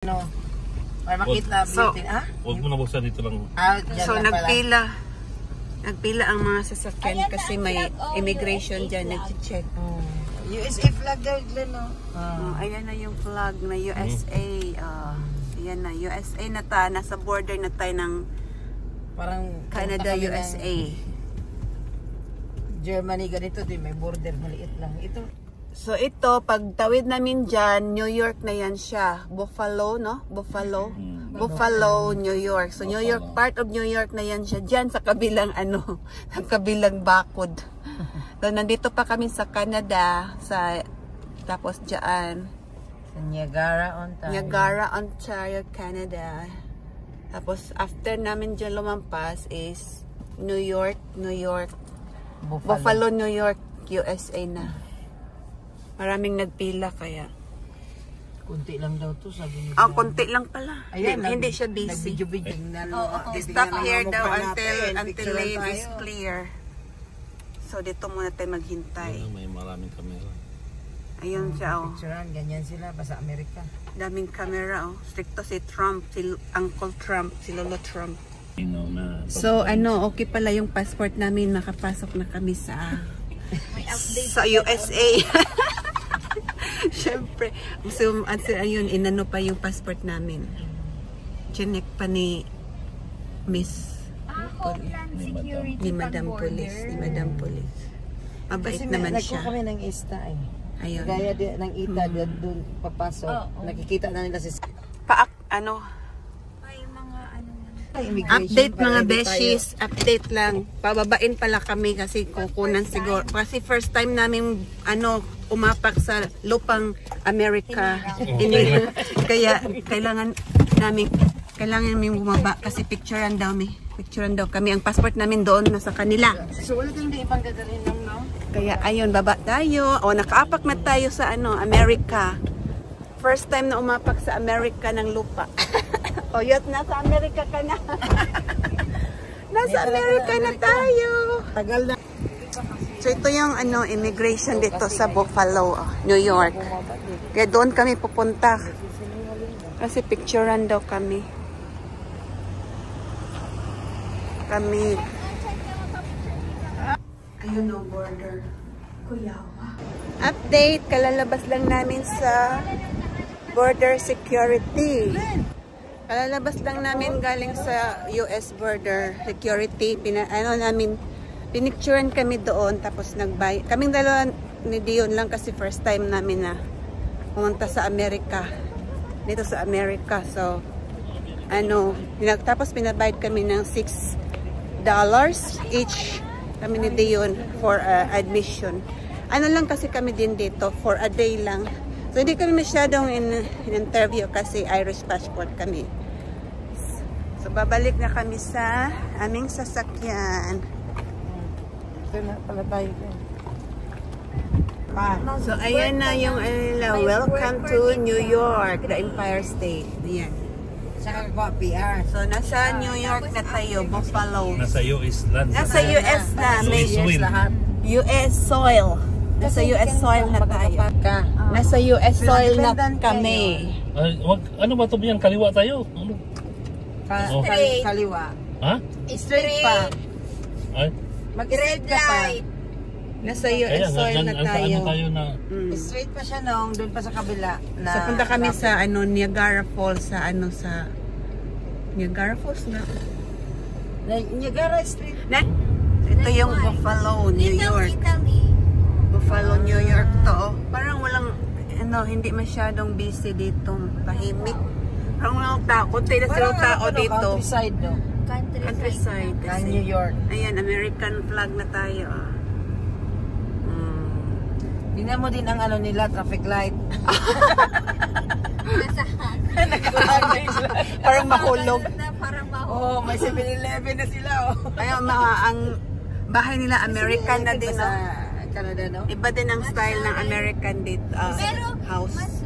No. Para makita beauty, ha? Huwag mo nabuksan dito lang. So nagpila. Nagpila ang mga sasakyan kasi may immigration dyan, nag-check. USA flag daw dyan, no? Ayan na yung flag na USA. Ayan na, USA na ta. Nasa border na tayo ng Parang Canada, USA. Germany, ganito din. May border, maliit lang. Ito. So ito, pag tawid namin dyan, New York na yan siya. Buffalo, no? Buffalo. Buffalo, New York. So New York, part of New York na yan siya. Dyan sa kabilang ano, sa kabilang bakod. So nandito pa kami sa Canada, tapos dyan. Sa Niagara, Ontario. Niagara, Ontario, Canada. Tapos after namin dyan lumampas is New York, Buffalo, New York, USA na. Maraming nagpila kaya. Kunti lang daw to, sabi niya. Konti lang pala. Ayan, hindi siya busy. Nag-video-video. Stop here daw until lane is clear. So dito muna tayo maghintay. May maraming kamera. Ayun siya, Picturean, ganyan sila, basta Amerika. Daming camera, Stricto si Trump, si Uncle Trump, si Lolo Trump. So okay pala yung passport namin, nakapasok na kami sa USA. Syempre. So ayun, inano pa yung passport namin. Chinek pa ni Miss ni Madam Police. Mabait naman siya. Kasi kami ng ISTA Ayun. Gaya ng ITA doon papasok. Nakikita na nila si update mga beshies, update lang. Pababain pala kami kasi kukunan siguro. Kasi first time namin umapak sa lupang Amerika. Kaya kailangan namin bumaba kasi picturean daw kami. Ang passport namin doon nasa kanila. So ulit hindi ipang dadalhin lang, no? Kaya ayun, baba tayo. Nakaapak na tayo sa Amerika. First time na umapak sa Amerika ng lupa. Yot, nasa Amerika ka na. Nasa Amerika na tayo. Tagal na. So ito yung immigration dito sa Buffalo, New York. Kaya doon kami pupunta. Kasi picturean daw kami. Ayun o, border. Kuyawa. Update, kalalabas lang namin sa border security. Kalalabas lang namin galing sa US border security. Pinicturean kami doon, tapos nagbayad. Kaming dalawa ni Dion lang kasi first time namin na pumunta sa Amerika. Dito sa Amerika. So, tapos pinabayad kami ng $6 each kami ni Dion for admission. Lang kasi kami din dito for a day lang. So hindi kami masyadong in-interview kasi Irish passport kami. So babalik na kami sa aming sasakyan. Ito na pala tayo. So ayan na yung welcome to New York, the Empire State. Ayan. Saka ko PR. So nasa New York na tayo, Buffalo. Nasa US land. Nasa US na. May US soil. Nasa US soil na tayo. Nasa US soil na kami. Ano ba ito yan? Kaliwa tayo? Straight. Kaliwa. Ha? Straight pa. Mag-red light. Nasa US soil na tayo. Straight pa siya nung doon pa sa kabila. So punta kami sa Niagara Falls sa Niagara Falls na. Niagara Street. Ito yung Buffalo, New York. Buffalo, New York to. Parang walang hindi masyadong busy dito, tahimik. Parang walang tao, konti na silang tao dito. Countryside, no? Countryside. New York. Ayan, American flag na tayo. Tingnan mo din ang nila, traffic light. Parang mahulog. May 7-Eleven na sila. Ayun, ang bahay nila American na din. Canada, no? Iba din ang style ng American dito, house.